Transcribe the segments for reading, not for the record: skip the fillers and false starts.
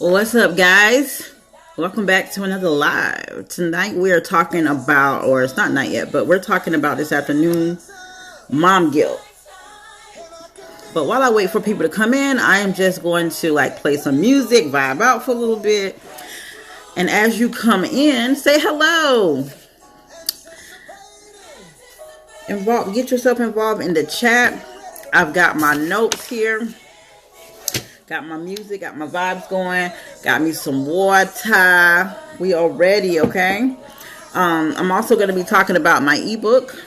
What's up, guys? Welcome back to another live. Tonight we are talking about, or it's not night yet, but we're talking about this afternoon, mom guilt. But while I wait for people to come in, I am just going to play some music, vibe out for a little bit. And as you come in, say hello. Get yourself involved in the chat. I've got my notes here. Got my music, got my vibes going. Got me some water. We are ready, okay? I'm also going to be talking about my ebook.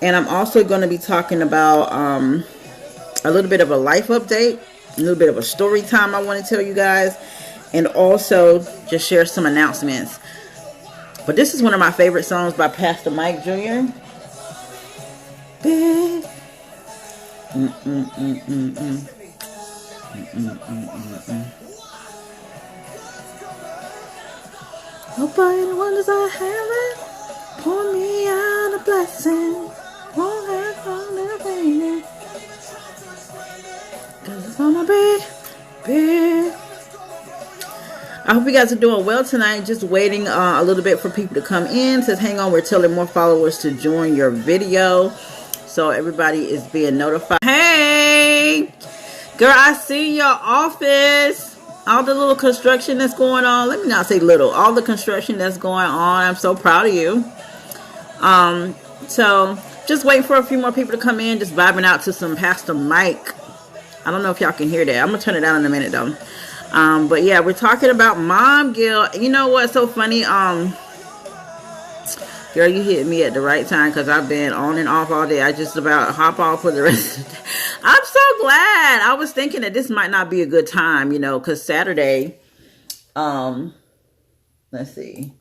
And I'm also going to be talking about a little bit of a life update. A little bit of a story time I want to tell you guys. And also just share some announcements. But this is one of my favorite songs by Pastor Mike Jr. Big. Nobody wonders I have it. Pour me out a blessing. Won't have long little baby. Cause it's gonna be big. I hope you guys are doing well tonight. Just waiting a little bit for people to come in. Says hang on, we're telling more followers to join your video. So everybody is being notified. Hey! Girl, I see your office. All the little construction that's going on. Let me not say little. All the construction that's going on. I'm so proud of you. So, just waiting for a few more people to come in. Just vibing out to some Pastor Mike. I don't know if y'all can hear that. I'm going to turn it down in a minute, though. But, yeah, we're talking about mom guilt. You know what's so funny? Girl, you hit me at the right time because I've been on and off all day. I just about hop off for the rest of the day. I'm so glad. I was thinking that this might not be a good time, because Saturday, let's see.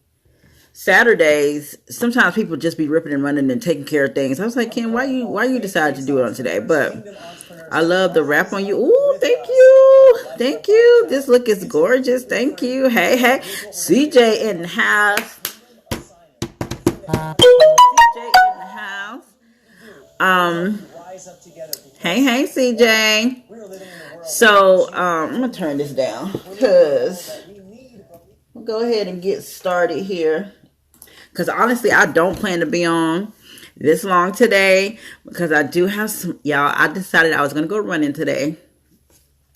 Saturdays, sometimes people just be ripping and running and taking care of things. I was like, Kim, why you decided to do it on today? But I love the wrap on you. Ooh, thank you. Thank you. This look is gorgeous. Thank you. Hey. CJ in the house. CJ in the house. Hey, CJ. So, I'm going to turn this down because we'll go ahead and get started here. Because honestly, I don't plan to be on this long today because I do have some, y'all, I decided I was going to go running today.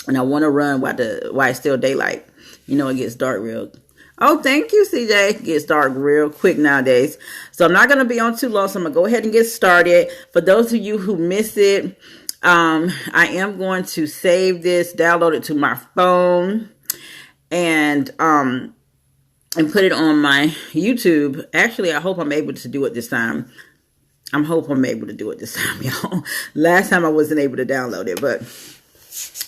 And I want to run while it's still daylight. It gets dark real. Oh, thank you, CJ. It gets dark real quick nowadays. So I'm not going to be on too long. So I'm going to go ahead and get started. For those of you who miss it, I am going to save this, download it to my phone, and put it on my YouTube. Actually, I hope I'm able to do it this time. Y'all. Last time I wasn't able to download it, but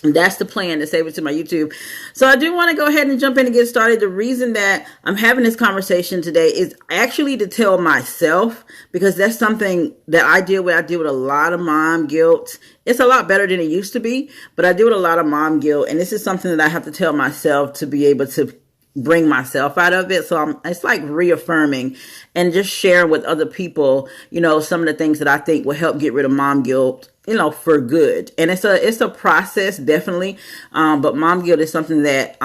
that's the plan, to save it to my YouTube. So I do want to go ahead and jump in and get started. The reason that I'm having this conversation today is actually to tell myself, because that's something that I deal with. I deal with a lot of mom guilt. It's a lot better than it used to be, but I deal with a lot of mom guilt. And this is something that I have to tell myself to be able to bring myself out of it. So it's like reaffirming and just sharing with other people, some of the things that I think will help get rid of mom guilt, for good. And it's a process, definitely. But mom guilt is something that,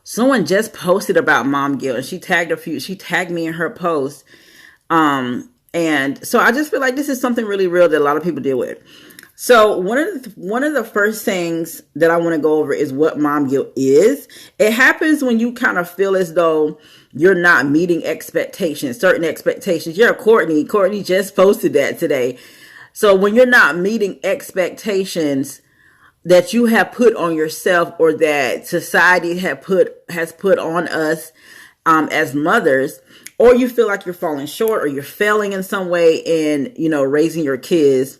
someone just posted about mom guilt, and she tagged me in her post. And so I just feel like this is something really real that a lot of people deal with. So one of the first things that I want to go over is what mom guilt is. It happens when you kind of feel as though you're not meeting certain expectations. Courtney just posted that today. So when you're not meeting expectations that you have put on yourself, or that society has put on us as mothers, or you feel like you're falling short or you're failing in some way in, raising your kids.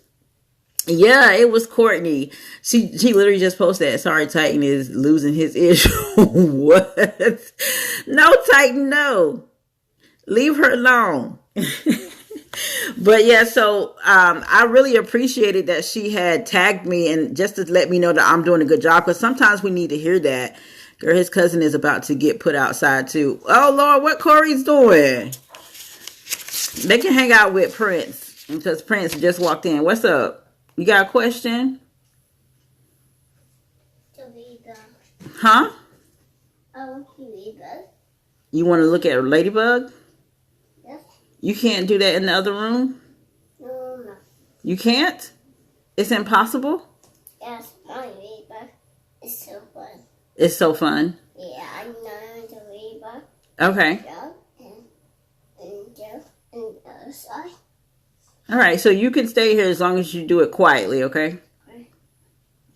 Yeah, it was Courtney. She literally just posted that. Sorry, Titan is losing his issue. What? No, Titan, no. Leave her alone. But yeah, so I really appreciated that she had tagged me and just to let me know that I'm doing a good job, because sometimes we need to hear that. Girl, his cousin is about to get put outside too. Oh Lord, what Corey's doing? They can hang out with Prince because Prince just walked in. What's up? You got a question? Huh? I want to ladybug. You want to look at a ladybug? Yes. You can't do that in the other room? No. You can't? It's impossible? Yes, my ladybug. It's so fun. It's so fun. Yeah, I know the ladybug. Okay. Jump and jump and the other side. All right, so you can stay here as long as you do it quietly, okay? Okay.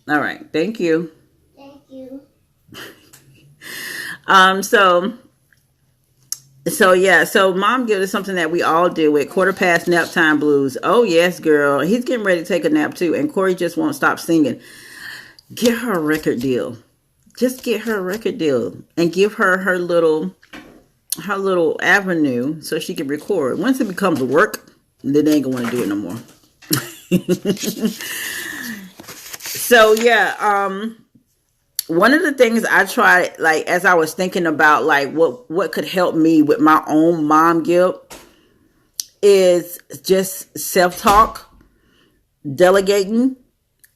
All right, thank you. Thank you. So mom guilt is something that we all deal with. Quarter past nap time blues. Oh yes, girl. He's getting ready to take a nap too, and Corey just won't stop singing. Get her a record deal. Just get her a record deal and give her her little avenue so she can record. Once it becomes work, then they ain't gonna want to do it no more. So yeah, one of the things I tried, like, as I was thinking about, like, what could help me with my own mom guilt is just self-talk, delegating,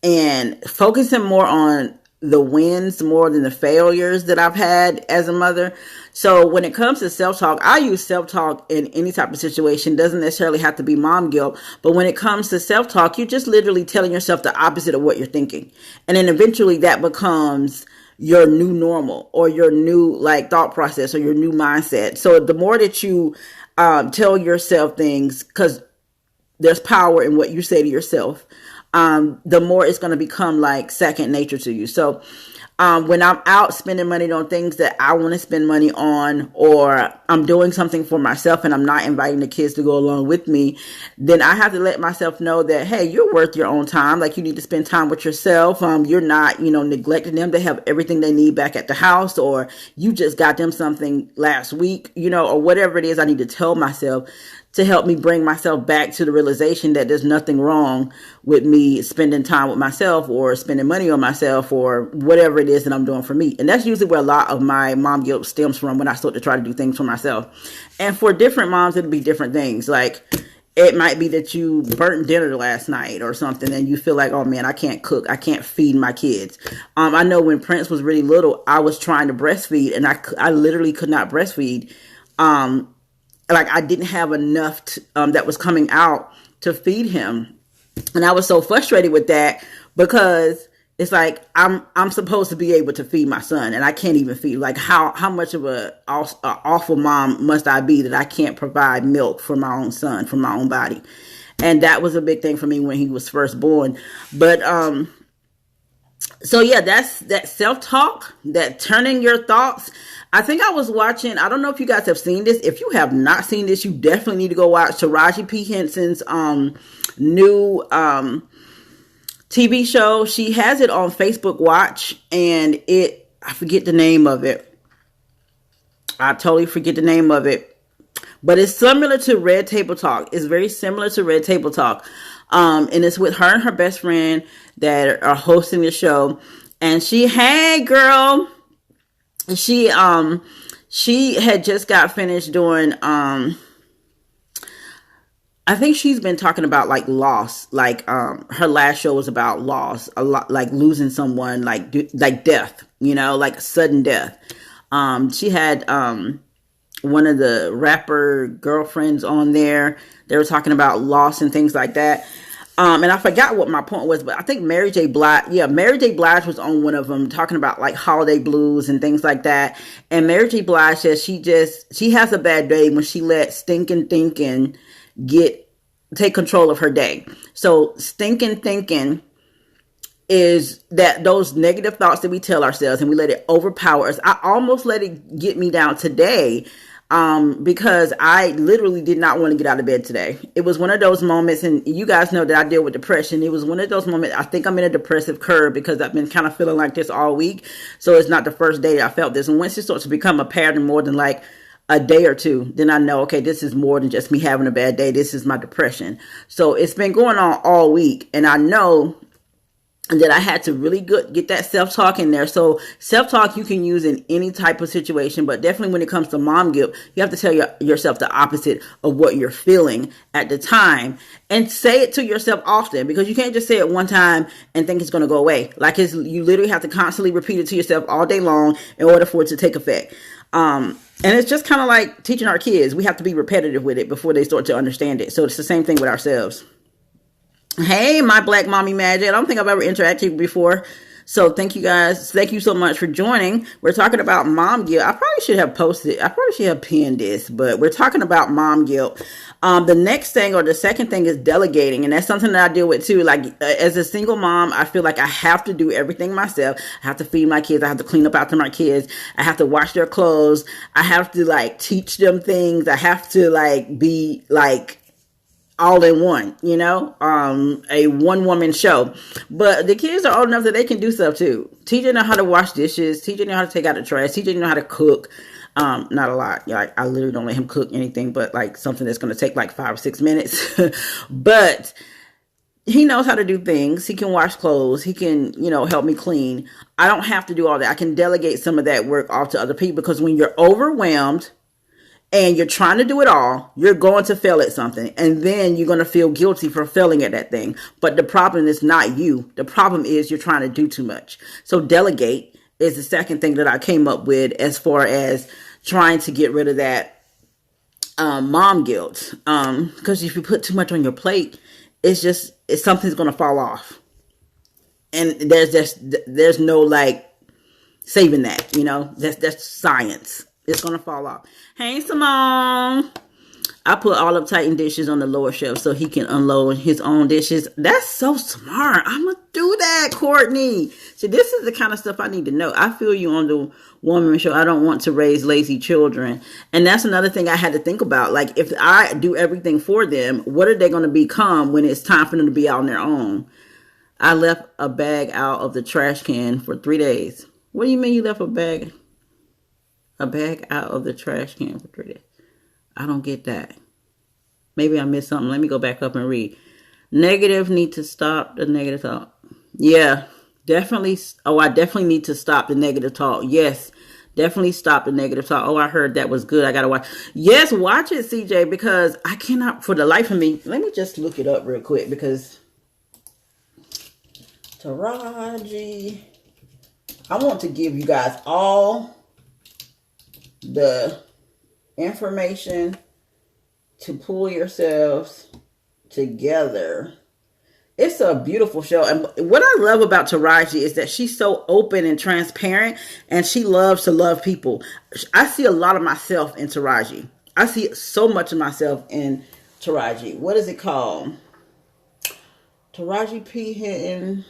and focusing more on the wins more than the failures that I've had as a mother. So when it comes to self-talk, I use self-talk in any type of situation. It doesn't necessarily have to be mom guilt. But when it comes to self-talk, you're just literally telling yourself the opposite of what you're thinking. And then eventually that becomes your new normal or your new like thought process or your new mindset. So the more that you tell yourself things, because there's power in what you say to yourself, the more it's going to become like second nature to you. So when I'm out spending money on things that I want to spend money on, or I'm doing something for myself and I'm not inviting the kids to go along with me, then I have to let myself know that, hey, you're worth your own time. Like, you need to spend time with yourself. You're not, neglecting them. They have everything they need back at the house, or you just got them something last week, or whatever it is I need to tell myself to help me bring myself back to the realization that there's nothing wrong with me spending time with myself or spending money on myself or whatever it is that I'm doing for me. And that's usually where a lot of my mom guilt stems from, when I start to try to do things for myself. And for different moms, it'll be different things. Like, it might be that you burnt dinner last night or something and you feel like, oh man, I can't cook. I can't feed my kids. I know when Prince was really little, I was trying to breastfeed and I literally could not breastfeed. Like, I didn't have enough that was coming out to feed him. And I was so frustrated with that, because it's like, I'm supposed to be able to feed my son and I can't even feed. Like, how much of a awful mom must I be that I can't provide milk for my own son, for my own body? And that was a big thing for me when he was first born. But, so yeah, that's that self-talk, that turning your thoughts. I think I was watching, I don't know if you guys have seen this. If you have not seen this, you definitely need to go watch Taraji P. Henson's new TV show. She has it on Facebook Watch, and I forget the name of it. I totally forget the name of it. But it's similar to Red Table Talk. It's very similar to Red Table Talk. And it's with her and her best friend that are hosting the show. And hey girl, she had just got finished doing, I think she's been talking about like loss. Like, her last show was about loss, a lot, like losing someone, like death, like sudden death. She had, one of the rapper girlfriends on there. They were talking about loss and things like that. And I forgot what my point was, but I think Mary J. Blige was on one of them, talking about like holiday blues and things like that. And Mary J. Blige says she has a bad day when she let stinking thinking take control of her day. So stinking thinking is that those negative thoughts that we tell ourselves and we let it overpower us. I almost let it get me down today, because I literally did not want to get out of bed today. It was one of those moments, and you guys know that I deal with depression. It was one of those moments. I think I'm in a depressive curve because I've been kind of feeling like this all week. So it's not the first day that I felt this. And once it starts to become a pattern more than like a day or two, then I know, okay, this is more than just me having a bad day. This is my depression. So it's been going on all week. And I know and that I had to really get that self-talk in there. So self-talk you can use in any type of situation, but definitely when it comes to mom guilt, you have to tell yourself the opposite of what you're feeling at the time, and say it to yourself often, because you can't just say it one time and think it's going to go away. Like you literally have to constantly repeat it to yourself all day long in order for it to take effect. And it's just kind of like teaching our kids. We have to be repetitive with it before they start to understand it. So it's the same thing with ourselves. Hey, my black mommy magic. I don't think I've ever interacted before. So thank you guys. Thank you so much for joining. We're talking about mom guilt. I probably should have pinned this, but we're talking about mom guilt. The next thing, or the second thing, is delegating. And that's something that I deal with too. Like as a single mom, I feel like I have to do everything myself. I have to feed my kids. I have to clean up after my kids. I have to wash their clothes. I have to like teach them things. I have to like be like all in one, a one woman show. But the kids are old enough that they can do stuff too. TJ know how to wash dishes. TJ know how to take out the trash. TJ know how to cook. Not a lot. Like I literally don't let him cook anything but like something that's going to take like 5 or 6 minutes. But he knows how to do things. He can wash clothes. He can, help me clean. I don't have to do all that. I can delegate some of that work off to other people, because when you're overwhelmed and you're trying to do it all, you're going to fail at something. And then you're going to feel guilty for failing at that thing. But the problem is not you. The problem is you're trying to do too much. So delegate is the second thing that I came up with as far as trying to get rid of that mom guilt. Because if you put too much on your plate, something's going to fall off. And there's no like saving that, that's science. It's going to fall off. Hey, Simone. I put all of Titan dishes on the lower shelf so he can unload his own dishes. That's so smart. I'm going to do that, Courtney. See, this is the kind of stuff I need to know. I feel you on the woman show. I don't want to raise lazy children. And that's another thing I had to think about. Like, if I do everything for them, what are they going to become when it's time for them to be out on their own? I left a bag out of the trash can for 3 days. What do you mean you left a bag out of the trash can for 3 days? I don't get that. Maybe I missed something. Let me go back up and read. Negative, need to stop the negative talk. Yeah, definitely. Oh, I definitely need to stop the negative talk. Yes, definitely stop the negative talk. Oh, I heard that was good. I got to watch. Yes, watch it, CJ, because I cannot, for the life of me. Let me just look it up real quick, because Taraji, I want to give you guys all the information to pull yourselves together. It's a beautiful show. And what I love about Taraji is that she's so open and transparent, and she loves to love people. I see a lot of myself in Taraji. I see so much of myself in Taraji. What is it called? Taraji P. Hinton.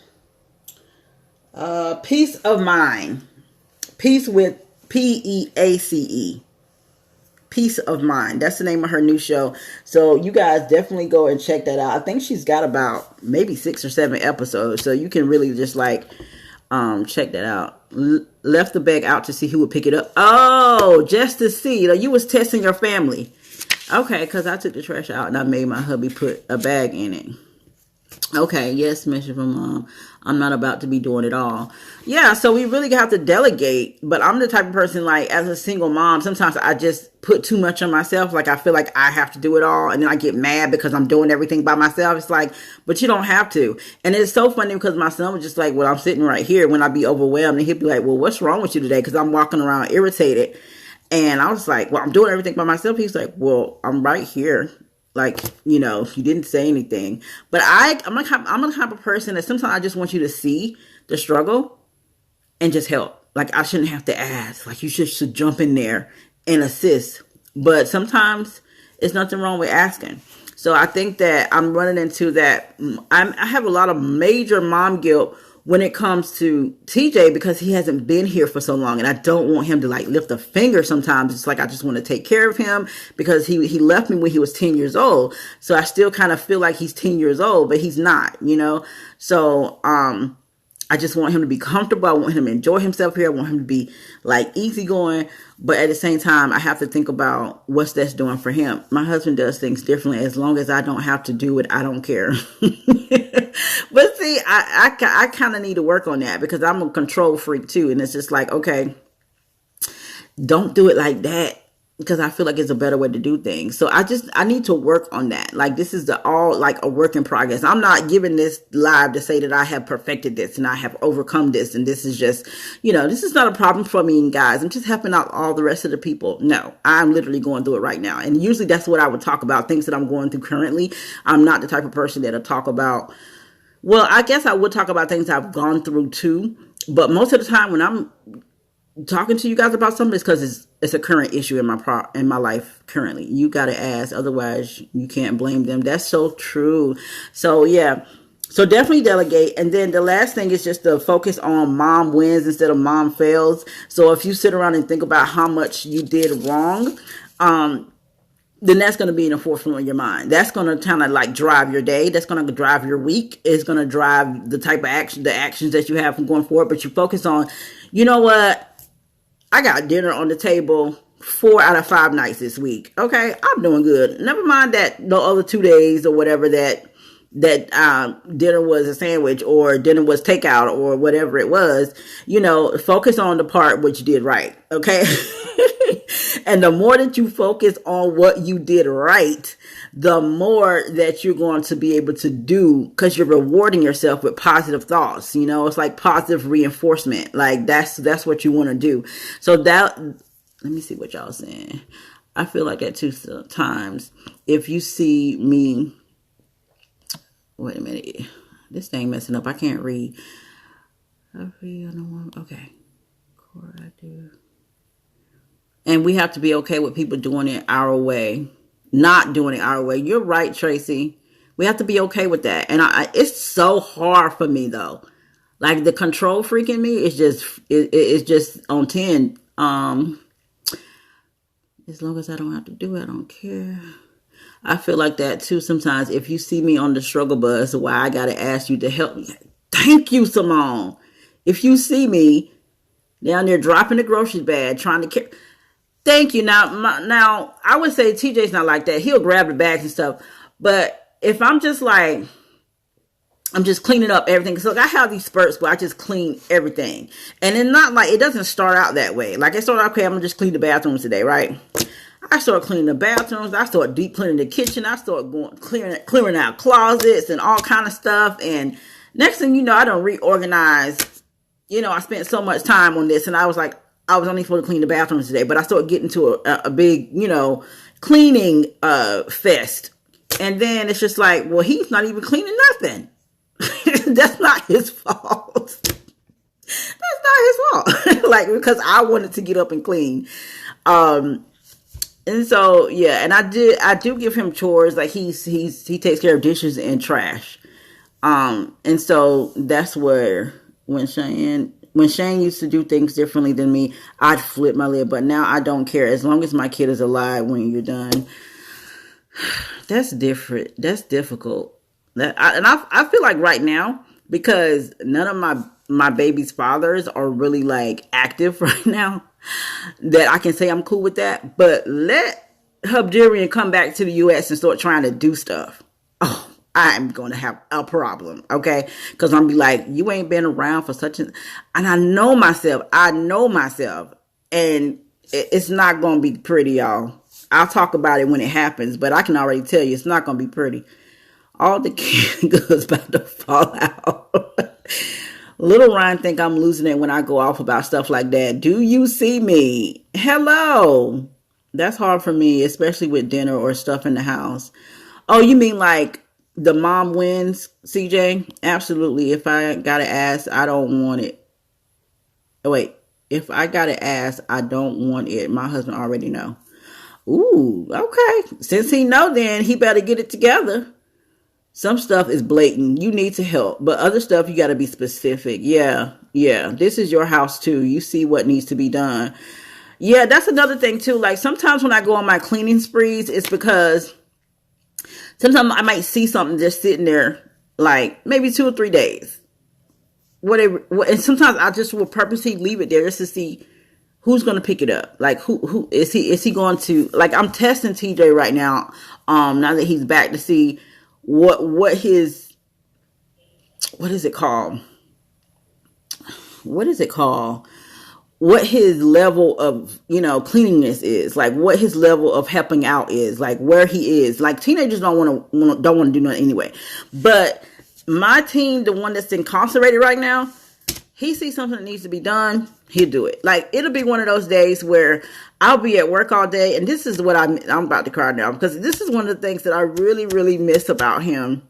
Peace of Mind. Peace with Peace. Peace of Mind. That's the name of her new show. So you guys definitely go and check that out. I think she's got about maybe 6 or 7 episodes. So you can really just like check that out. Left the bag out to see who would pick it up. Oh, just to see. You was testing your family. Okay, because I took the trash out and I made my hubby put a bag in it. Okay, yes, mission from Mom. I'm not about to be doing it all. Yeah, so we really have to delegate. But I'm the type of person, like, as a single mom, sometimes I just put too much on myself. Like, I feel like I have to do it all. And then I get mad because I'm doing everything by myself. It's like, but you don't have to. And it's so funny because my son was just like, well, I'm sitting right here when I be overwhelmed. And he'd be like, well, what's wrong with you today? Because I'm walking around irritated. And I was like, well, I'm doing everything by myself. He's like, well, I'm right here. Like, you didn't say anything. But I'm the type of person that sometimes I just want you to see the struggle and just help. Like, I shouldn't have to ask. Like, you should jump in there and assist. But sometimes it's nothing wrong with asking. So I think that I'm running into that. I have a lot of major mom guilt when it comes to TJ because he hasn't been here for so long, and I don't want him to like lift a finger sometimes. It's like I just want to take care of him because he left me when he was 10 years old. So I still kind of feel like he's 10 years old, but he's not, So I just want him to be comfortable. I want him to enjoy himself here. I want him to be like easygoing. But at the same time, I have to think about what's that's doing for him. My husband does things differently. As long as I don't have to do it, I don't care. But see, I kind of need to work on that because I'm a control freak too. And it's just like, okay, don't do it like that, because I feel like it's a better way to do things. So I need to work on that. Like, this is all like a work in progress. I'm not giving this live to say that I have perfected this and I have overcome this. And this is just, this is not a problem for me, guys. I'm just helping out all the rest of the people. No, I'm literally going through it right now. And usually that's what I would talk about, things that I'm going through currently. I'm not the type of person that'll talk about, well, I guess I would talk about things I've gone through too. But most of the time when I'm talking to you guys about something, it's because it's a current issue in my life currently. You got to ask, otherwise you can't blame them. That's so true. So yeah, so definitely delegate. And then the last thing is just to focus on mom wins instead of mom fails. So if you sit around and think about how much you did wrong, then that's going to be in the forefront of your mind. That's going to kind of like drive your day. That's going to drive your week. It's going to drive the type of the actions that you have from going forward. But you focus on, you know what? I got dinner on the table 4 out of 5 nights this week. Okay, I'm doing good. Never mind that the other 2 days or whatever that dinner was a sandwich or dinner was takeout or whatever it was. Focus on the part which you did right. Okay. And the more that you focus on what you did right, the more that you're going to be able to do, because you're rewarding yourself with positive thoughts. It's like positive reinforcement. Like that's what you want to do. So let me see what y'all saying. I feel like at 2 times, if you see me, wait a minute, this thing messing up. I can't read. Okay. I do. And we have to be okay with people doing it our way, not doing it our way. You're right, Tracy. We have to be okay with that. And it's so hard for me though. Like the control freak in me is it's just on 10. As long as I don't have to do it, I don't care. I feel like that too sometimes. If you see me on the struggle bus, why I got to ask you to help me. Thank you, Simone. If you see me down there dropping the grocery bag, trying to carry... Thank you. Now, I would say TJ's not like that. He'll grab the bags and stuff. But if I'm just like, I'm just cleaning up everything. So I have these spurts where I just clean everything. And it's not like, it doesn't start out that way. Like I start out, okay, I'm going to just clean the bathrooms today, right? I start cleaning the bathrooms. I start deep cleaning the kitchen. I start clearing out closets and all kind of stuff. And next thing you know, I don't reorganize. I spent so much time on this and I was like, I was only supposed to clean the bathrooms today, but I started getting to a big, cleaning fest. And then it's just like, well, he's not even cleaning nothing. That's not his fault. That's not his fault. Like, because I wanted to get up and clean. And so, yeah, and I do give him chores. Like he takes care of dishes and trash. And so that's where when Shane used to do things differently than me, I'd flip my lid. But now I don't care. As long as my kid is alive when you're done. That's different. That's difficult. I feel like right now, because none of my baby's fathers are really like active right now, that I can say I'm cool with that. But let Hubdurian come back to the U.S. and start trying to do stuff. Oh, I'm going to have a problem, okay? Because I'm be like, you ain't been around for and I know myself, and it's not going to be pretty, y'all. I'll talk about it when it happens, but I can already tell you it's not going to be pretty. All the goes about to fall out. Little Ryan think I'm losing it when I go off about stuff like that. Do you see me? Hello. That's hard for me, especially with dinner or stuff in the house. Oh, you mean like the mom wins, CJ? Absolutely. If I got to ask, I don't want it. Oh, wait. If I got to ask, I don't want it. My husband already know. Ooh, okay. Since he know, then he better get it together. Some stuff is blatant. You need to help. But other stuff, you got to be specific. Yeah. This is your house too. You see what needs to be done. Yeah, that's another thing too. Like sometimes when I go on my cleaning sprees, it's because sometimes I might see something just sitting there like maybe 2 or 3 days. Whatever. And sometimes I just will purposely leave it there just to see who's going to pick it up. Like who is he going to, like I'm testing TJ right now. Now that he's back to see what his what is it called? What his level of, cleanliness is, like what his level of helping out is, like where he is. Like teenagers don't want to do nothing anyway. But my teen, the one that's incarcerated right now, he sees something that needs to be done, he'll do it. Like it'll be one of those days where I'll be at work all day, and this is what I'm about to cry now, because this is one of the things that I really, really miss about him.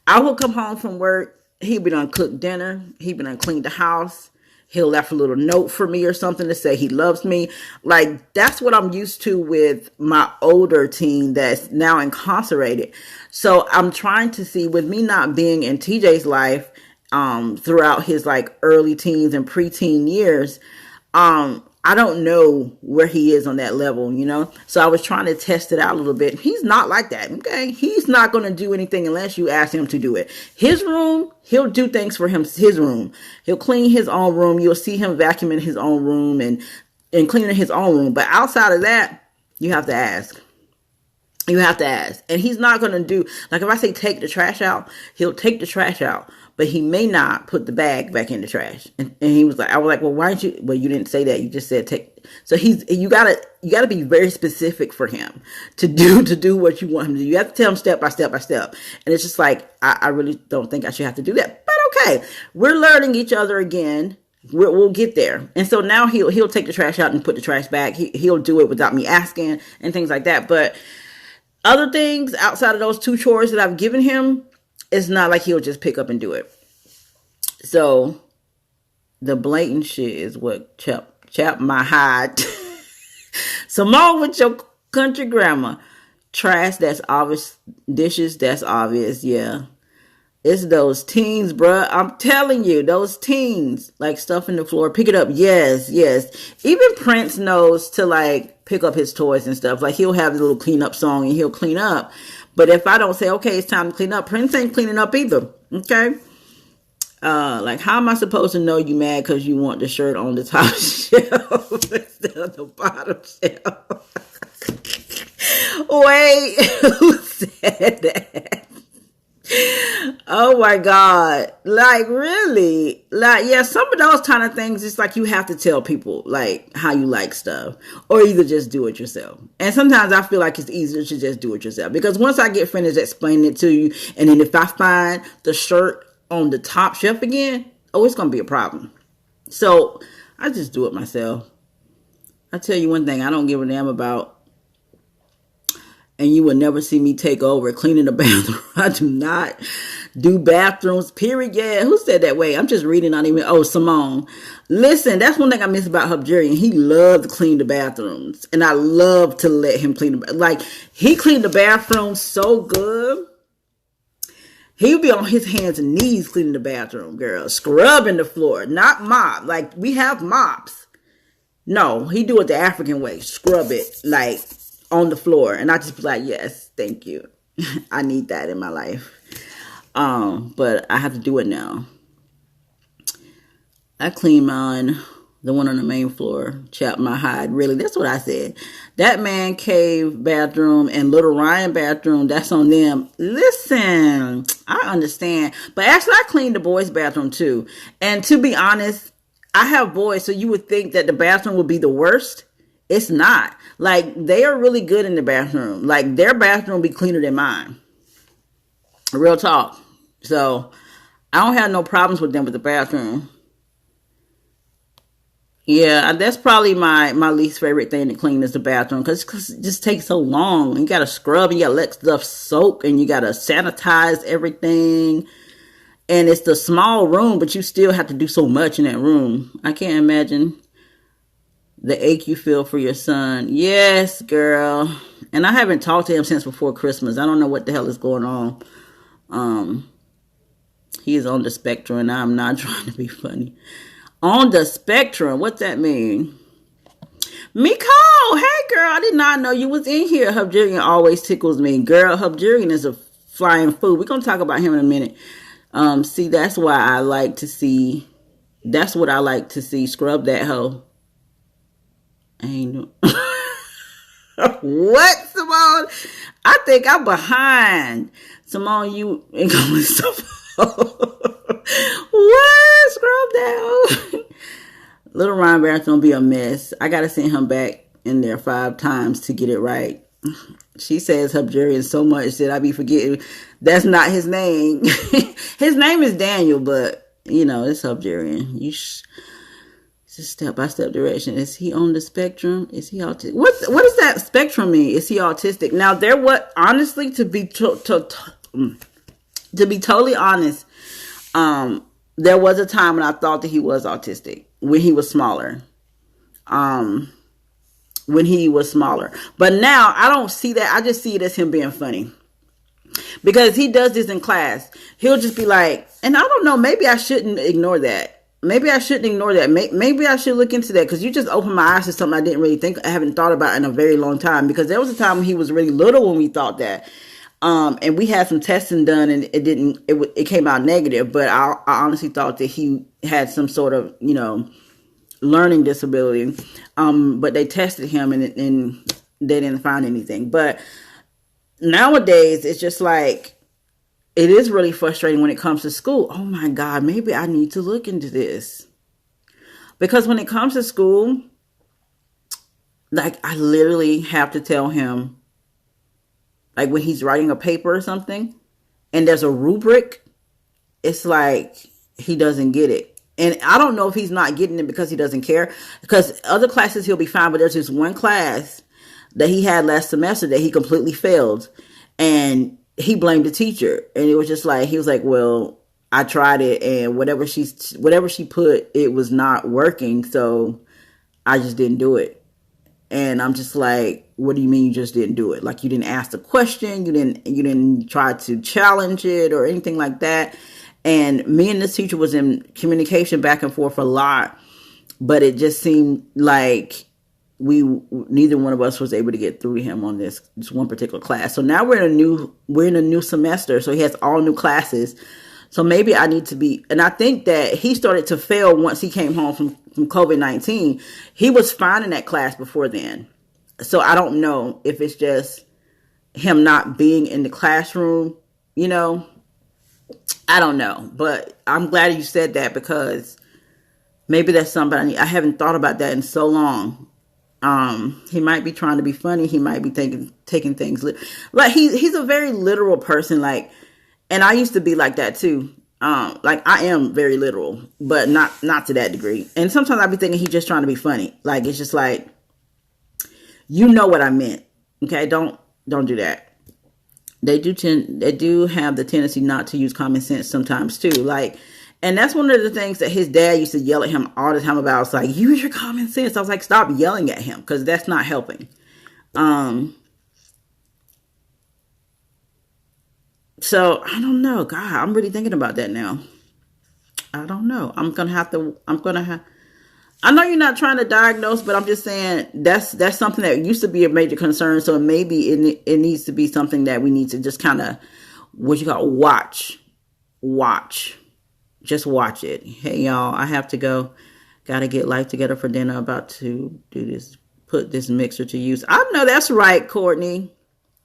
I will come home from work, he'll be done cooked dinner, he'll be done cleaned the house. He'll left a little note for me or something to say he loves me. Like, that's what I'm used to with my older teen that's now incarcerated. So I'm trying to see, with me not being in TJ's life throughout his like early teens and preteen years, I don't know where he is on that level, So I was trying to test it out a little bit. He's not like that, okay? He's not going to do anything unless you ask him to do it. His room, he'll do things for his room. He'll clean his own room. You'll see him vacuuming his own room and cleaning his own room. But outside of that, you have to ask. You have to ask. And he's not going to do, like if I say take the trash out, he'll take the trash out. But he may not put the bag back in the trash. And he was like, I was like, well, why didn't you? Well, you didn't say that. You just said take. So you gotta be very specific for him to do what you want him to do. You have to tell him step by step by step. And it's just like, I really don't think I should have to do that. But okay, we're learning each other again. We'll get there. And so now he'll take the trash out and put the trash back. He'll do it without me asking and things like that. But other things outside of those two chores that I've given him, it's not like he'll just pick up and do it. So the blatant shit is what chapped my hide. Some more with your country grammar. Trash, that's obvious. Dishes, that's obvious. Yeah. It's those teens, bruh. I'm telling you, those teens, like stuff in the floor, pick it up. Yes. Even Prince knows to like pick up his toys and stuff. Like he'll have a little cleanup song and he'll clean up. But if I don't say, okay, it's time to clean up, Prince ain't cleaning up either. Okay. Like how am I supposed to know you mad because you want the shirt on the top shelf instead of the bottom shelf? Wait, who said that? Oh my God. Like really? Like, yeah, some of those kind of things, it's like you have to tell people like how you like stuff or either just do it yourself. And sometimes I feel like it's easier to just do it yourself because once I get finished explaining it to you, and then if I find the shirt on the top shelf again, oh, it's going to be a problem. So I just do it myself. I tell you one thing I don't give a damn about. And you will never see me take over cleaning the bathroom. I do not do bathrooms, period. Yeah, who said that? Wait, I'm just reading, not even. Oh, Simone. Listen, that's one thing I miss about Hubjurian. He loved to clean the bathrooms. And I love to let him clean the like, he cleaned the bathroom so good. He would be on his hands and knees cleaning the bathroom, girl. Scrubbing the floor, not mop. Like, we have mops. No, he do it the African way. Scrub it, like, on the floor. And I just be like, yes, thank you. I need that in my life. But I have to do it now. I clean mine, the one on the main floor, chap my hide. Really, that's what I said. That man cave bathroom and little Ryan bathroom, that's on them. Listen, I understand. But actually, I cleaned the boys' bathroom too. And to be honest, I have boys, so you would think that the bathroom would be the worst. It's not. Like, they are really good in the bathroom. Like, their bathroom be cleaner than mine. Real talk. So, I don't have no problems with them with the bathroom. Yeah, that's probably my least favorite thing to clean is the bathroom. Because it just takes so long. You got to scrub and you got to let stuff soak. And you got to sanitize everything. And it's the small room, but you still have to do so much in that room. I can't imagine the ache you feel for your son. Yes, girl. And I haven't talked to him since before Christmas. I don't know what the hell is going on. He is on the spectrum, and I'm not trying to be funny. On the spectrum, what's that mean? Miko, hey girl, I did not know you was in here. Hubjurian always tickles me. Girl, Hubjurian is a flying fool. We're going to talk about him in a minute. See, that's why I like to see, that's what I like to see. Scrub that hoe. I ain't no. What, Simone? I think I'm behind. Simone, you ain't going so far. Little Ryan Barrett's gonna be a mess. I gotta send him back in there 5 times to get it right. She says Hubjurian so much that I be forgetting that's not his name. His name is Daniel, but you know, it's Hubjurian. It's a step-by-step direction. Is he on the spectrum? Is he autistic? What does that spectrum mean? Is he autistic? Now, honestly, to be totally honest, there was a time when I thought that he was autistic when he was smaller. But now I don't see that. I just see it as him being funny, because he does this in class. He'll just be like, and I don't know, maybe I shouldn't ignore that. Maybe I should look into that, because you just opened my eyes to something I didn't really I haven't thought about in a very long time, because there was a time when he was really little when we thought that. And we had some testing done, and it came out negative, but I honestly thought that he had some sort of, you know, learning disability. But they tested him and they didn't find anything. But nowadays it's just like, it is really frustrating when it comes to school. Oh my God, maybe I need to look into this. Because when it comes to school, like, I literally have to tell him, like, when he's writing a paper or something and there's a rubric, it's like he doesn't get it. And I don't know if he's not getting it because he doesn't care. Because other classes he'll be fine, but there's this one class that he had last semester that he completely failed. And he blamed the teacher. And it was just like, he was like, well, I tried it, and whatever she put, it was not working. So I just didn't do it. And I'm just like, what do you mean you just didn't do it? Like, you didn't ask the question. You didn't try to challenge it or anything like that. And me and this teacher was in communication back and forth a lot, but it just seemed like neither one of us was able to get through to him on this one particular class. So now we're in a new semester. So he has all new classes. So maybe I need to be, and I think that he started to fail once he came home from COVID-19. He was fine in that class before then. So I don't know if it's just him not being in the classroom, you know. I don't know, but I'm glad you said that, because maybe that's something I haven't thought about that in so long. He might be trying to be funny. He might be taking things like he's a very literal person. Like, and I used to be like that too. Like, I am very literal, but not to that degree. And sometimes I be thinking he's just trying to be funny. Like, it's just like, you know what I meant. Okay. Don't do that. They do have the tendency not to use common sense sometimes too. Like, and that's one of the things that his dad used to yell at him all the time about. It's like, use your common sense. I was like, stop yelling at him, because that's not helping. So I don't know. God, I'm really thinking about that now. I don't know. I know you're not trying to diagnose, but I'm just saying that's something that used to be a major concern. So maybe it needs to be something that we need to just kind of, watch. Just watch it. Hey, y'all, I have to go. Got to get life together for dinner. About to do this, put this mixer to use. I know that's right, Courtney.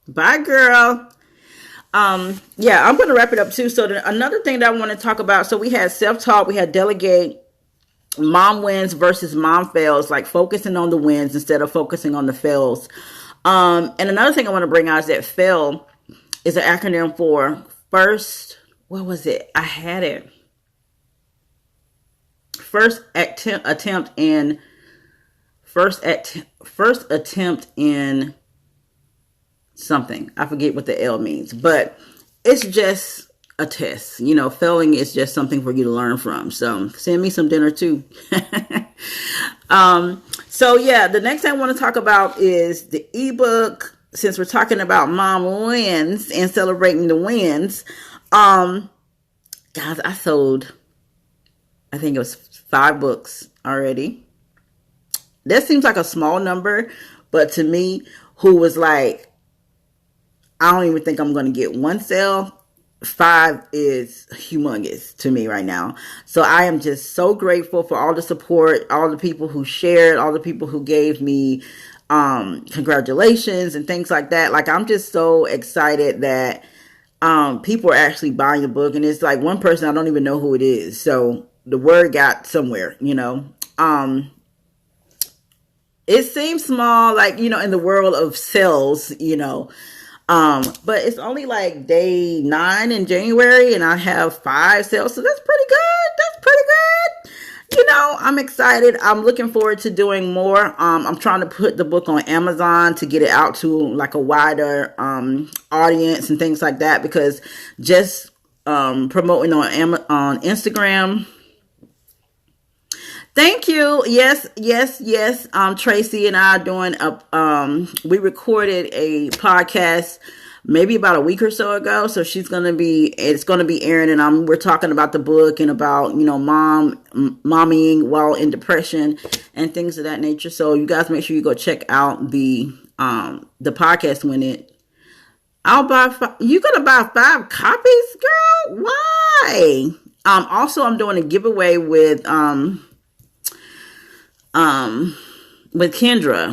Bye, girl. Yeah, I'm going to wrap it up too. So another thing that I want to talk about. So we had self-taught, we had delegate, mom wins versus mom fails, like focusing on the wins instead of focusing on the fails. And another thing I want to bring out is that FAIL is an acronym for first, what was it? I had it. First attempt in something. I forget what the L means, but it's just a test. You know, failing is just something for you to learn from. So send me some dinner too. So yeah, the next thing I want to talk about is the ebook. Since we're talking about mom wins and celebrating the wins, guys, I sold, I think it was 5 books already. That seems like a small number, but to me, who was like, I don't even think I'm going to get one sale, 5 is humongous to me right now. So I am just so grateful for all the support, all the people who shared, all the people who gave me congratulations and things like that. Like, I'm just so excited that people are actually buying the book. And it's like one person, I don't even know who it is. So the word got somewhere, you know. It seems small, like, in the world of sales, but it's only like day 9 in January and I have 5 sales. So that's pretty good. That's pretty good. I'm excited. I'm looking forward to doing more. I'm trying to put the book on Amazon to get it out to like a wider audience and things like that, because just promoting on Instagram. Thank you. Yes. Tracy and I are doing we recorded a podcast maybe about a week or so ago. So it's going to be airing, and we're talking about the book and about, mommying while in depression and things of that nature. So you guys make sure you go check out the podcast when you're going to buy 5 copies, girl? Why? Also I'm doing a giveaway with Kendra.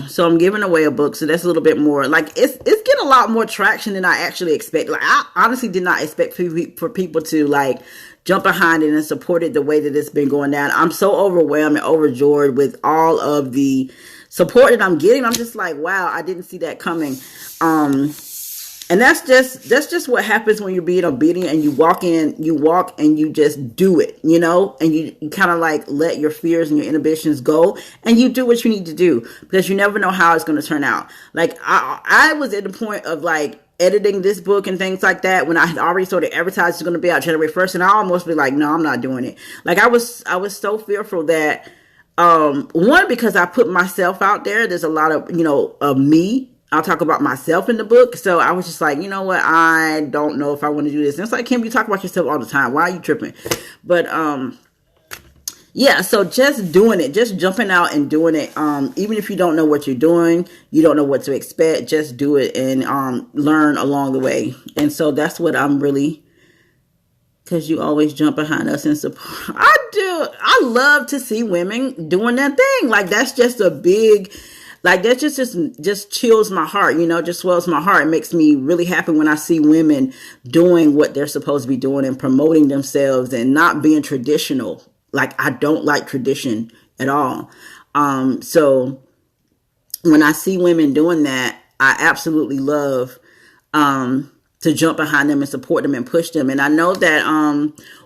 So I'm giving away a book. So that's a little bit more, like, it's getting a lot more traction than I actually expect. Like, I honestly did not expect for people to like jump behind it and support it the way that it's been going down. I'm so overwhelmed and overjoyed with all of the support that I'm getting. I'm just like, wow, I didn't see that coming. And that's just what happens when you're being obedient and you walk and you just do it, and you kind of like let your fears and your inhibitions go and you do what you need to do, because you never know how it's going to turn out. Like I was at the point of like editing this book and things like that when I had already started advertising it's going to be out January 1st, and I almost be like, no, I'm not doing it. Like I was so fearful that, one, because I put myself out there. There's a lot of, of me. I'll talk about myself in the book. So I was just like, you know what? I don't know if I want to do this. And it's like, Kim, you talk about yourself all the time. Why are you tripping? But, yeah, so just doing it, just jumping out and doing it. Even if you don't know what you're doing, you don't know what to expect, just do it and, learn along the way. And so that's what I'm really, because you always jump behind us and support. I do. I love to see women doing that thing. Like, that's just a big, like, that just chills my heart, just swells my heart. It makes me really happy when I see women doing what they're supposed to be doing and promoting themselves and not being traditional. Like, I don't like tradition at all. So when I see women doing that, I absolutely love, to jump behind them and support them and push them. And I know that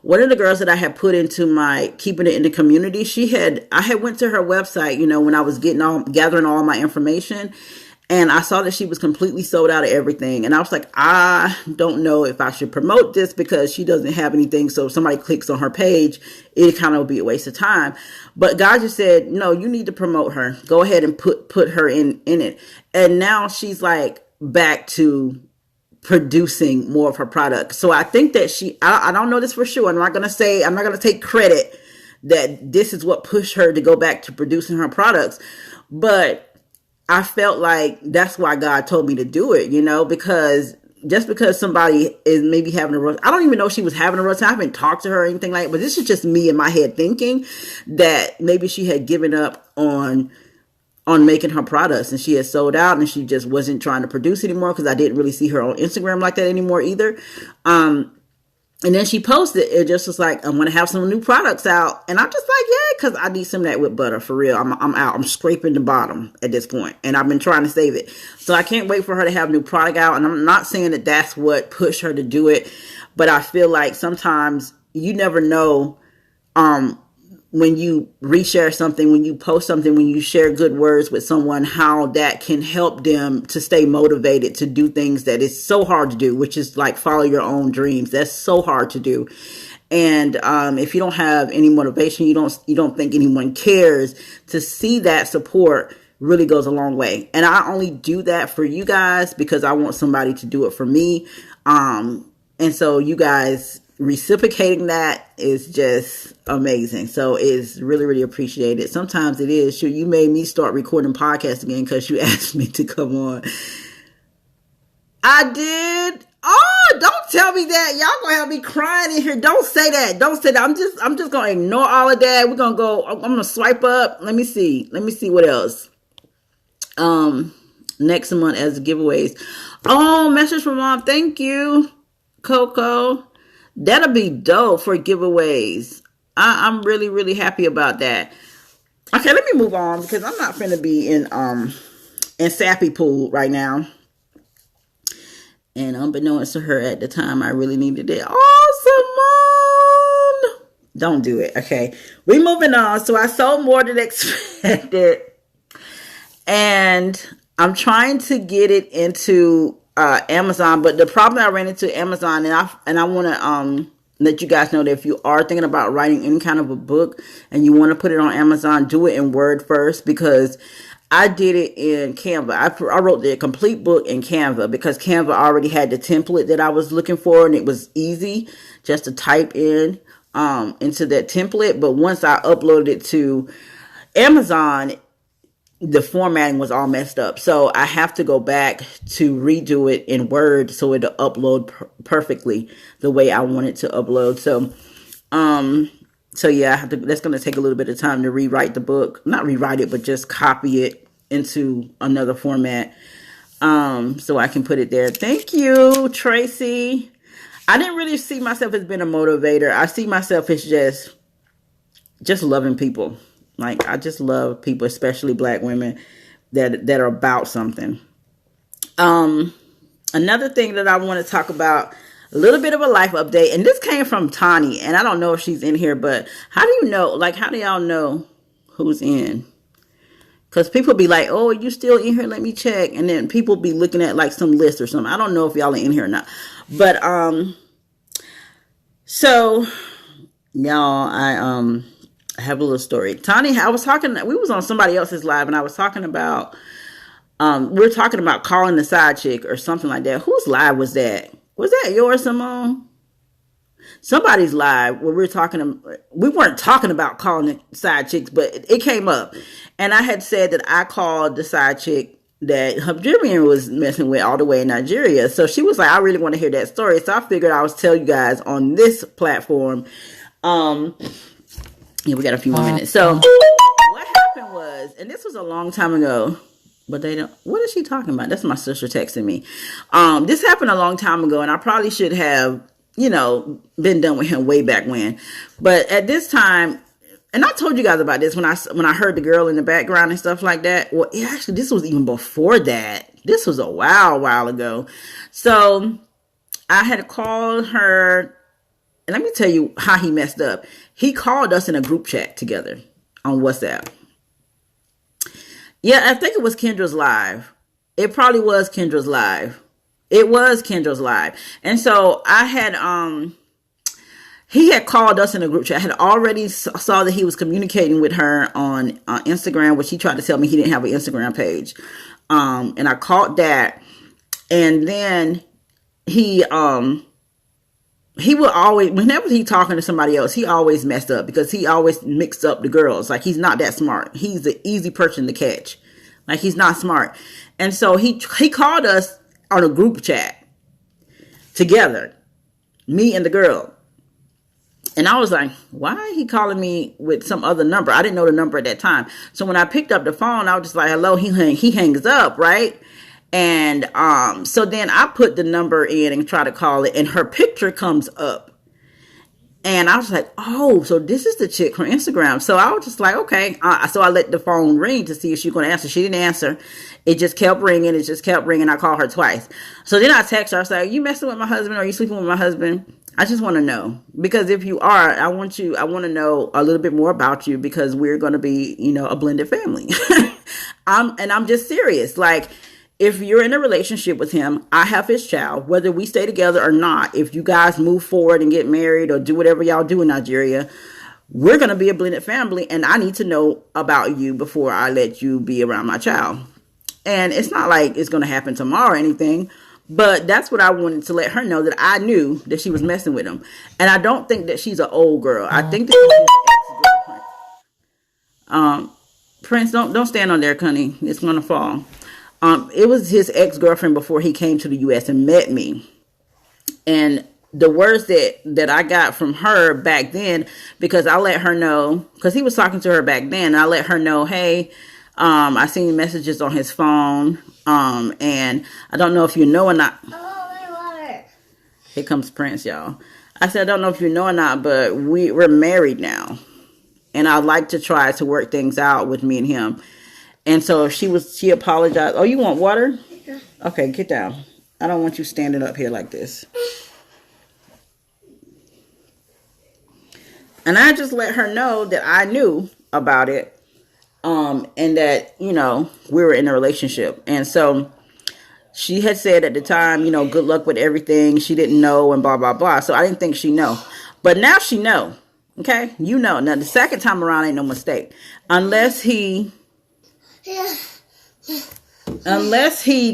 one of the girls that I had put into my Keeping It in the Community, I had went to her website, when I was gathering all my information, and I saw that she was completely sold out of everything. And I was like, I don't know if I should promote this because she doesn't have anything. So if somebody clicks on her page, it kind of will be a waste of time. But God just said, no, you need to promote her. Go ahead and put her in it. And now she's like back to producing more of her product. So I think that I don't know this for sure. I'm not going to take credit that this is what pushed her to go back to producing her products. But I felt like that's why God told me to do it, because just because somebody is maybe having a rough, I don't even know if she was having a rough time. I haven't talked to her or anything like that, but this is just me in my head thinking that maybe she had given up on making her products and she had sold out and she just wasn't trying to produce anymore, because I didn't really see her on Instagram like that anymore either. And then she posted, it just was like, I'm going to have some new products out. And I'm just like, yeah, because I need some of that with butter for real. I'm out. I'm scraping the bottom at this point, and I've been trying to save it. So I can't wait for her to have new product out. And I'm not saying that that's what pushed her to do it, but I feel like sometimes you never know, when you reshare something, when you post something, when you share good words with someone, how that can help them to stay motivated to do things that is so hard to do, which is like follow your own dreams. That's so hard to do. And if you don't have any motivation, you don't think anyone cares, to see that support really goes a long way. And I only do that for you guys because I want somebody to do it for me. And so you guys reciprocating that is just amazing. So it's really, really appreciated. Sometimes it is. Sure, you made me start recording podcasts again because you asked me to come on. I did. Oh, don't tell me that. Y'all gonna have me crying in here. Don't say that. Don't say that. I'm just gonna ignore all of that. We're gonna go. I'm gonna swipe up. Let me see what else. Next month as giveaways. Oh, message from mom. Thank you, Coco. That'll be dope for giveaways. I'm really, really happy about that. Okay, let me move on because I'm not finna be in sappy pool right now. And unbeknownst to her at the time, I really needed it. Oh, Simone! Don't do it. Okay, we moving on. So I sold more than expected, and I'm trying to get it into Amazon. But the problem I ran into Amazon, and I want to let you guys know that if you are thinking about writing any kind of a book and you want to put it on Amazon, do it in Word first, because I did it in Canva. I wrote the complete book in Canva because Canva already had the template that I was looking for, and it was easy just to type in into that template. But once I uploaded it to Amazon, the formatting was all messed up. So I have to go back to redo it in Word so it'll upload perfectly the way I want it to upload. So yeah, that's going to take a little bit of time to rewrite the book. Not rewrite it, but just copy it into another format so I can put it there. Thank you, Tracy. I didn't really see myself as being a motivator. I see myself as just loving people. Like, I just love people, especially Black women that are about something. Another thing that I want to talk about, a little bit of a life update, and this came from Tani, and I don't know if she's in here, but how do you know, like, how do y'all know who's in? Because people be like, oh, are you still in here? Let me check. And then people be looking at, like, some list or something. I don't know if y'all are in here or not. But, so, y'all, I have a little story. Tani, we was on somebody else's live, and I was talking about, we were talking about calling the side chick or something like that. Whose live was that? Was that yours, Simone? Somebody's live where we weren't talking about calling the side chicks, but it came up. And I had said that I called the side chick that Nigerian was messing with all the way in Nigeria. So she was like, I really want to hear that story. So I figured I would tell you guys on this platform. Yeah, we got a few more minutes. So what happened was, and this was a long time ago, but they don't, what is she talking about? That's my sister texting me. This happened a long time ago, and I probably should have, been done with him way back when. But at this time, and I told you guys about this when I heard the girl in the background and stuff like that. Well, actually, this was even before that. This was a while ago. So I had called her, and let me tell you how he messed up. He called us in a group chat together on WhatsApp. Yeah, I think it was Kendra's live. It probably was Kendra's live. It was Kendra's live. And so I had, he had called us in a group chat. I had already saw that he was communicating with her on Instagram, which he tried to tell me he didn't have an Instagram page. And I called that. And then he would always, whenever he talking to somebody else, he always messed up because he always mixed up the girls. Like, he's not that smart. He's an easy person to catch. Like, he's not smart. And so he called us on a group chat together, me and the girl. And I was like, why is he calling me with some other number? I didn't know the number at that time. So when I picked up the phone, I was just like, hello, he hangs up, right? And so then I put the number in and try to call it, and her picture comes up. And I was like, oh, so this is the chick from Instagram. So I was just like, okay. So I let the phone ring to see if she was going to answer. She didn't answer. It just kept ringing. I called her twice. So then I text her. I was like, are you messing with my husband? Or are you sleeping with my husband? I just want to know. Because if you are, I want to know a little bit more about you, because we're going to be, a blended family. I'm just serious. Like, if you're in a relationship with him, I have his child, whether we stay together or not. If you guys move forward and get married or do whatever y'all do in Nigeria, we're going to be a blended family, and I need to know about you before I let you be around my child. And it's not like it's going to happen tomorrow or anything, but that's what I wanted to let her know, that I knew that she was messing with him. And I don't think that she's an old girl. I think that she's his ex-girlfriend. Prince, don't stand on there, Connie. It's going to fall. It was his ex-girlfriend before he came to the U.S. and met me. And the words that I got from her back then, because I let her know, because he was talking to her back then, I let her know, hey, I seen messages on his phone, and I don't know if you know or not. Here comes Prince, y'all. I said, I don't know if you know or not, but we're married now. And I'd like to try to work things out with me and him. And so if she apologized. Oh, you want water? Yeah. Okay, get down. I don't want you standing up here like this. And I just let her know that I knew about it. And that, we were in a relationship. And so she had said at the time, good luck with everything. She didn't know and blah, blah, blah. So I didn't think she know. But now she know. Okay? Now the second time around ain't no mistake. Unless he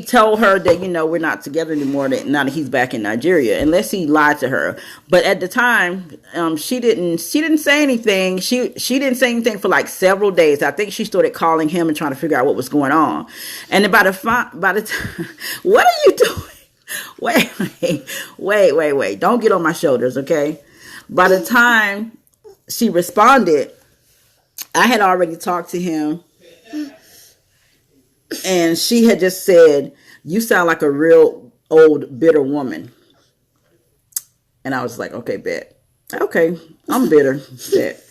told her that, we're not together anymore, that now that he's back in Nigeria, unless he lied to her. But at the time, she didn't say anything. She didn't say anything for like several days. I think she started calling him and trying to figure out what was going on. And by the time, what are you doing? Wait. Don't get on my shoulders, okay? By the time she responded, I had already talked to him. And she had just said, "You sound like a real old, bitter woman." And I was like, okay, bet. Okay, I'm bitter. Bet.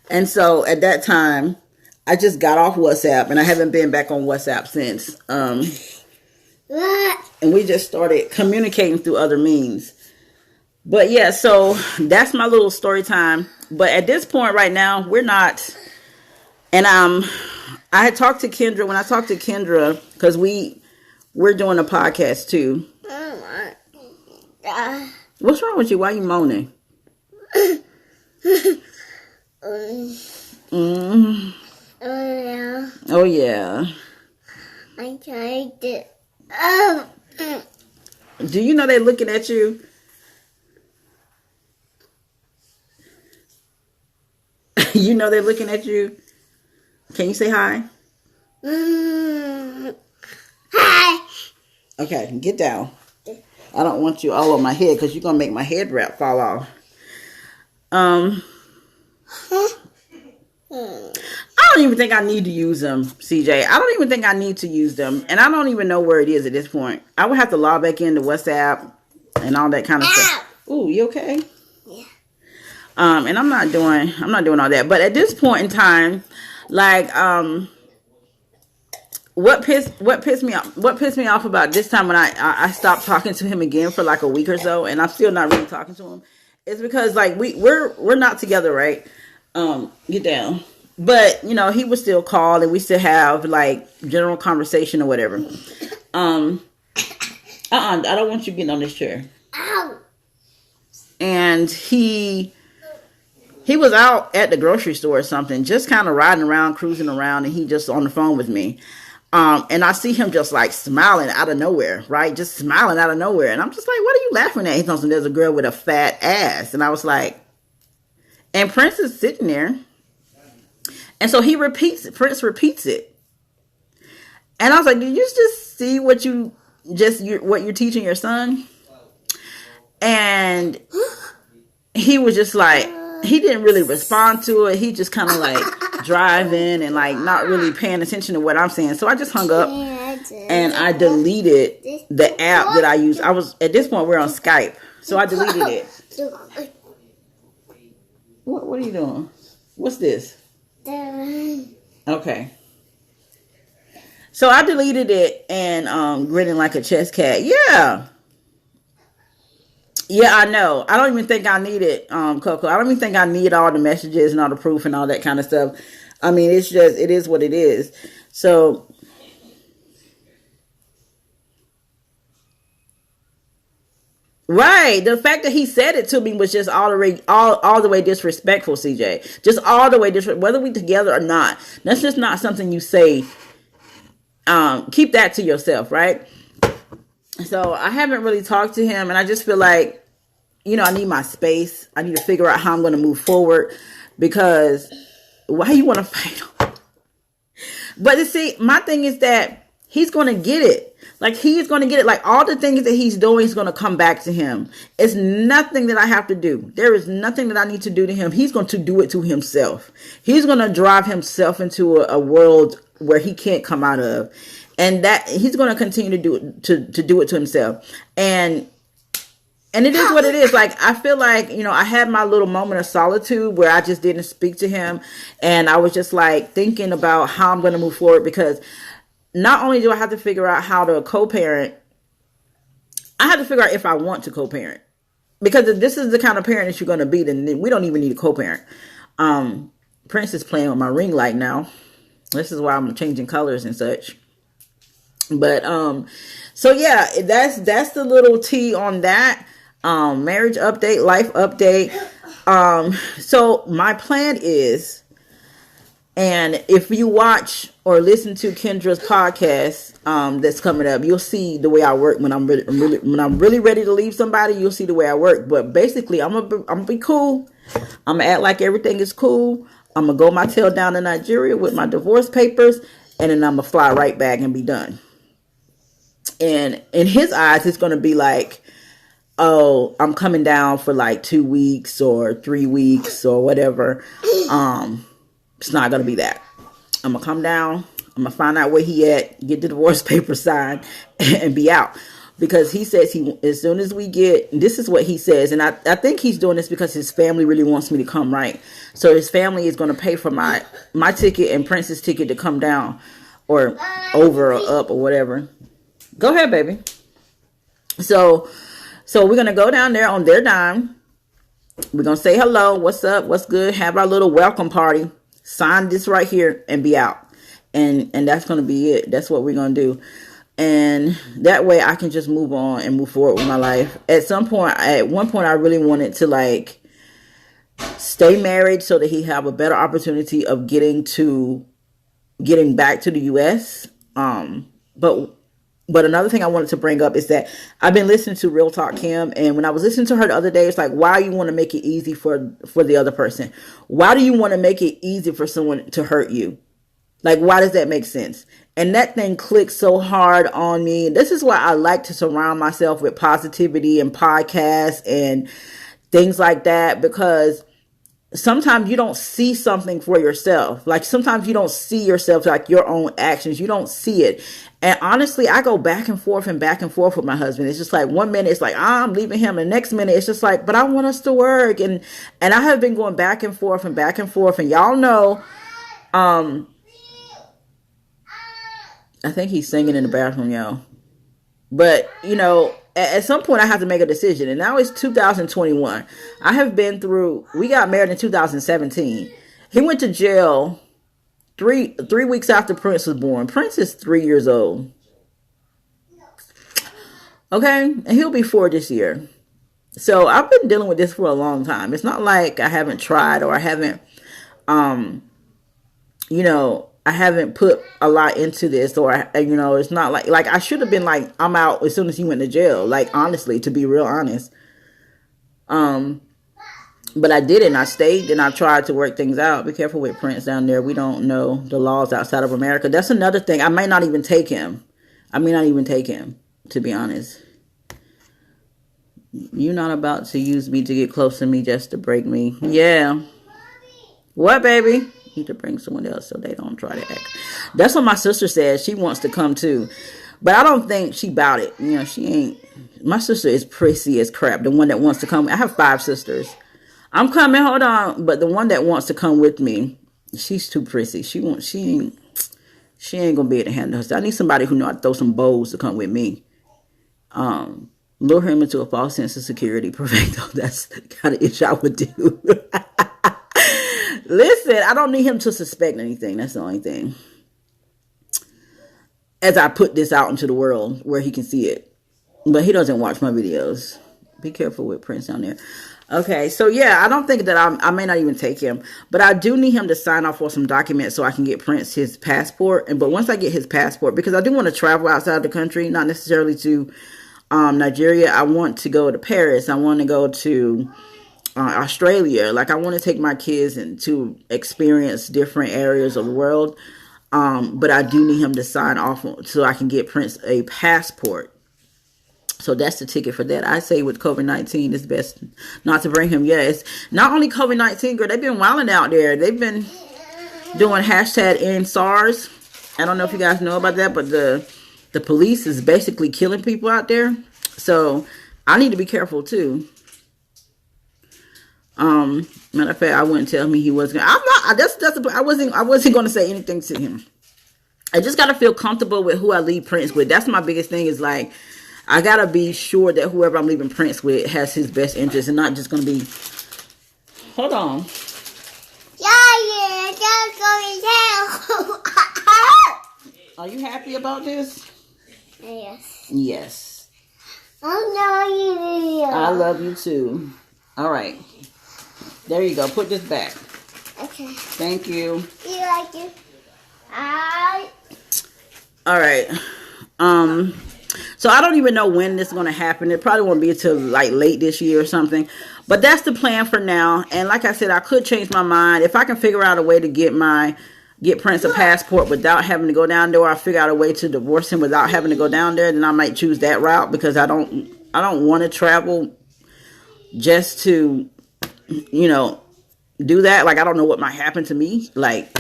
And so at that time, I just got off WhatsApp. And I haven't been back on WhatsApp since. And we just started communicating through other means. But yeah, so that's my little story time. But at this point right now, we're not. And I had talked to Kendra. When I talked to Kendra, because we're doing a podcast too. What's wrong with you? Why are you moaning? Oh yeah. I tried it. Do you know they're looking at you? You know they're looking at you. Can you say hi? Hi. Okay, get down. I don't want you all on my head because you're going to make my head wrap fall off. I don't even think I need to use them, CJ. I don't even think I need to use them. And I don't even know where it is at this point. I would have to log back into WhatsApp and all that kind of stuff. Ooh, you okay? Yeah. And I'm not doing all that. But at this point in time, like, what pissed me off about this time when I stopped talking to him again for like a week or so, and I'm still not really talking to him, is because like we're not together, right? Get down. But he would still call and we still have like general conversation or whatever. I don't want you getting on this chair. Ow. And he was out at the grocery store or something, just kind of riding around, cruising around, and he just on the phone with me. And I see him just like smiling out of nowhere, right? Just smiling out of nowhere. And I'm just like, what are you laughing at? He told me there's a girl with a fat ass. And I was like, and Prince is sitting there. And so Prince repeats it. And I was like, did you just see what you're teaching your son? And he was just like, he didn't really respond to it. He just kind of like driving and like not really paying attention to what I'm saying. So I just hung up and I deleted the app that I use. At this point, we're on Skype. So I deleted it. What are you doing? What's this? Okay. So I deleted it and grinning like a chess cat. Yeah. Yeah, I know. I don't even think I need it, Coco. I don't even think I need all the messages and all the proof and all that kind of stuff. I mean, it is what it is. So, right. The fact that he said it to me was just all the way disrespectful, CJ. Just all the way disrespectful. Whether we together or not, that's just not something you say. Keep that to yourself, right? So I haven't really talked to him, and I just feel like, I need my space. I need to figure out how I'm going to move forward, because why you want to fight? But you see, my thing is that he's going to get it. Like, he is going to get it. Like, all the things that he's doing is going to come back to him. It's nothing that I have to do. There is nothing that I need to do to him. He's going to do it to himself. He's going to drive himself into a world where he can't come out of. And that he's going to continue to do it to himself. And And it is what it is. Like, I feel like, I had my little moment of solitude where I just didn't speak to him. And I was just like thinking about how I'm going to move forward, because not only do I have to figure out how to co-parent, I have to figure out if I want to co-parent. Because if this is the kind of parent that you're going to be, then we don't even need a co-parent. Prince is playing with my ring light now. This is why I'm changing colors and such. But, so yeah, that's the little tea on that. Marriage update, life update. So my plan is, and if you watch or listen to Kendra's podcast, that's coming up, you'll see the way I work when I'm really ready to leave somebody. You'll see the way I work. But basically, I'm gonna be cool. I'm gonna act like everything is cool. I'm gonna go my tail down to Nigeria with my divorce papers, and then I'm gonna fly right back and be done. And in his eyes, it's gonna be like, oh, I'm coming down for like 2 weeks or 3 weeks or whatever. It's not going to be that. I'm going to come down. I'm going to find out where he at, get the divorce paper signed, and be out. Because he says as soon as we get, this is what he says. And I think he's doing this because his family really wants me to come, right? So his family is going to pay for my ticket and Prince's ticket to come down, or over or up or whatever. Go ahead, baby. So we're going to go down there on their dime. We're going to say hello. What's up? What's good? Have our little welcome party. Sign this right here and be out. And that's going to be it. That's what we're going to do. And that way I can just move on and move forward with my life. At one point, I really wanted to like stay married so that he have a better opportunity of getting back to the U.S. But another thing I wanted to bring up is that I've been listening to Real Talk Kim, and when I was listening to her the other day, it's like, why you want to make it easy for the other person? Why do you want to make it easy for someone to hurt you? Like, why does that make sense? And that thing clicks so hard on me. This is why I like to surround myself with positivity and podcasts and things like that, because sometimes you don't see something for yourself. Like, sometimes you don't see yourself, like your own actions. You don't see it. And honestly, I go back and forth with my husband. It's just like 1 minute it's like, I'm leaving him. And the next minute it's just like, but I want us to work. And I have been going back and forth. And y'all know, I think he's singing in the bathroom, y'all. But, at some point I have to make a decision. And now it's 2021. We got married in 2017. He went to jail three weeks after Prince was born. Prince is 3 years old. Okay? And he'll be 4 this year. So I've been dealing with this for a long time. It's not like I haven't tried, or I haven't, I haven't put a lot into this, or, it's not like I should have been like, I'm out as soon as he went to jail. Like, honestly, to be real honest. But I didn't. I stayed and I tried to work things out. Be careful with Prince down there. We don't know the laws outside of America. That's another thing. I may not even take him. To be honest. You're not about to use me to get close to me just to break me. Yeah. What, baby? You need to bring someone else so they don't try to act. That's what my sister says. She wants to come too. But I don't think she about it. She ain't. My sister is prissy as crap. The one that wants to come. I have 5 sisters. I'm coming, hold on. But the one that wants to come with me, she's too prissy. She ain't gonna be able to handle herself. I need somebody who know how to throw some bows to come with me. Lure him into a false sense of security. Perfecto. That's the kind of issue I would do. Listen, I don't need him to suspect anything. That's the only thing. As I put this out into the world where he can see it. But he doesn't watch my videos. Be careful with Prince down there. Okay, so yeah, I don't think that I may not even take him. But I do need him to sign off on some documents so I can get Prince his passport. But once I get his passport, because I do want to travel outside the country, not necessarily to Nigeria. I want to go to Paris. I want to go to Australia. Like, I want to take my kids and to experience different areas of the world. But I do need him to sign off so I can get Prince a passport. So that's the ticket for that. I say with COVID-19, it's best not to bring him. Yeah, it's not only COVID-19, girl. They've been wilding out there. They've been doing #EndSARS. I don't know if you guys know about that, but the police is basically killing people out there. So I need to be careful too. Matter of fact, I wouldn't tell me he was gonna. I'm not. I wasn't gonna say anything to him. I just gotta feel comfortable with who I leave Prince with. That's my biggest thing. Is like, I gotta be sure that whoever I'm leaving Prince with has his best interest, and not just gonna be. Hold on. Yeah, that's going to Are you happy about this? Yes. Yes. Oh, no, I love you too. All right. There you go. Put this back. Okay. Thank you. You like it? All right. So I don't even know when this is going to happen. It probably won't be until like late this year or something. But that's the plan for now. And like I said, I could change my mind if I can figure out a way to get Prince a passport without having to go down there. Or I figure out a way to divorce him without having to go down there. Then I might choose that route, because I don't want to travel just to, do that. Like, I don't know what might happen to me, like,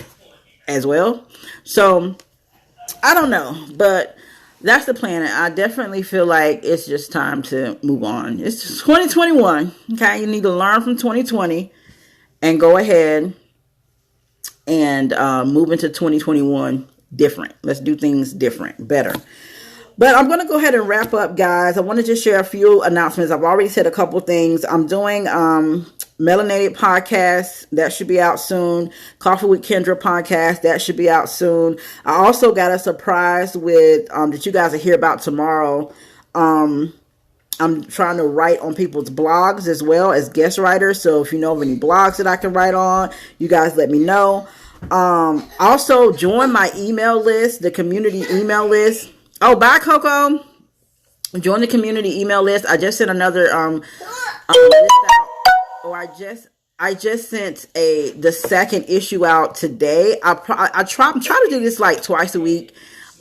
as well. So I don't know, but that's the plan. I definitely feel like it's just time to move on. It's 2021. Okay. You need to learn from 2020 and go ahead and move into 2021 different. Let's do things different, better. But I'm going to go ahead and wrap up, guys. I want to just share a few announcements. I've already said a couple things. I'm doing Melanated podcast. That should be out soon. Coffee with Kendra podcast. That should be out soon. I also got a surprise with that you guys will hear about tomorrow. I'm trying to write on people's blogs as well as guest writers. So if you know of any blogs that I can write on, you guys let me know. Also join my email list, the community email list. Oh, bye, Coco. Join the community email list. I just sent another list out. Or I just sent the second issue out today. I'm trying to do this like twice a week.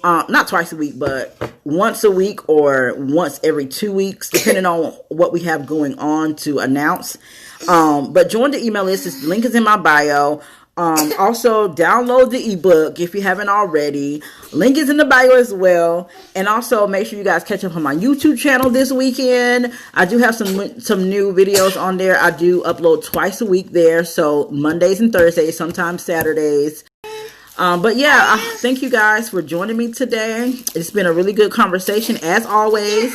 Not twice a week, but once a week or once every 2 weeks, depending on what we have going on to announce. But join the email list. The link is in my bio. Also download the ebook if you haven't already. Link is in the bio as well. And also make sure you guys catch up on my YouTube channel this weekend. I do have some new videos on there. I do upload twice a week there. So Mondays and Thursdays, sometimes Saturdays. But yeah, thank you guys for joining me today. It's been a really good conversation as always.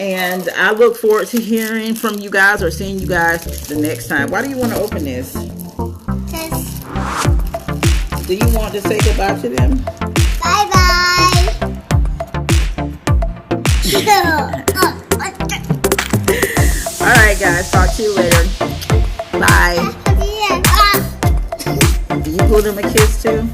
And I look forward to hearing from you guys or seeing you guys the next time. Why do you want to open this? Do you want to say goodbye to them? Bye-bye. All right, guys. Talk to you later. Bye. Do you blow them a kiss too?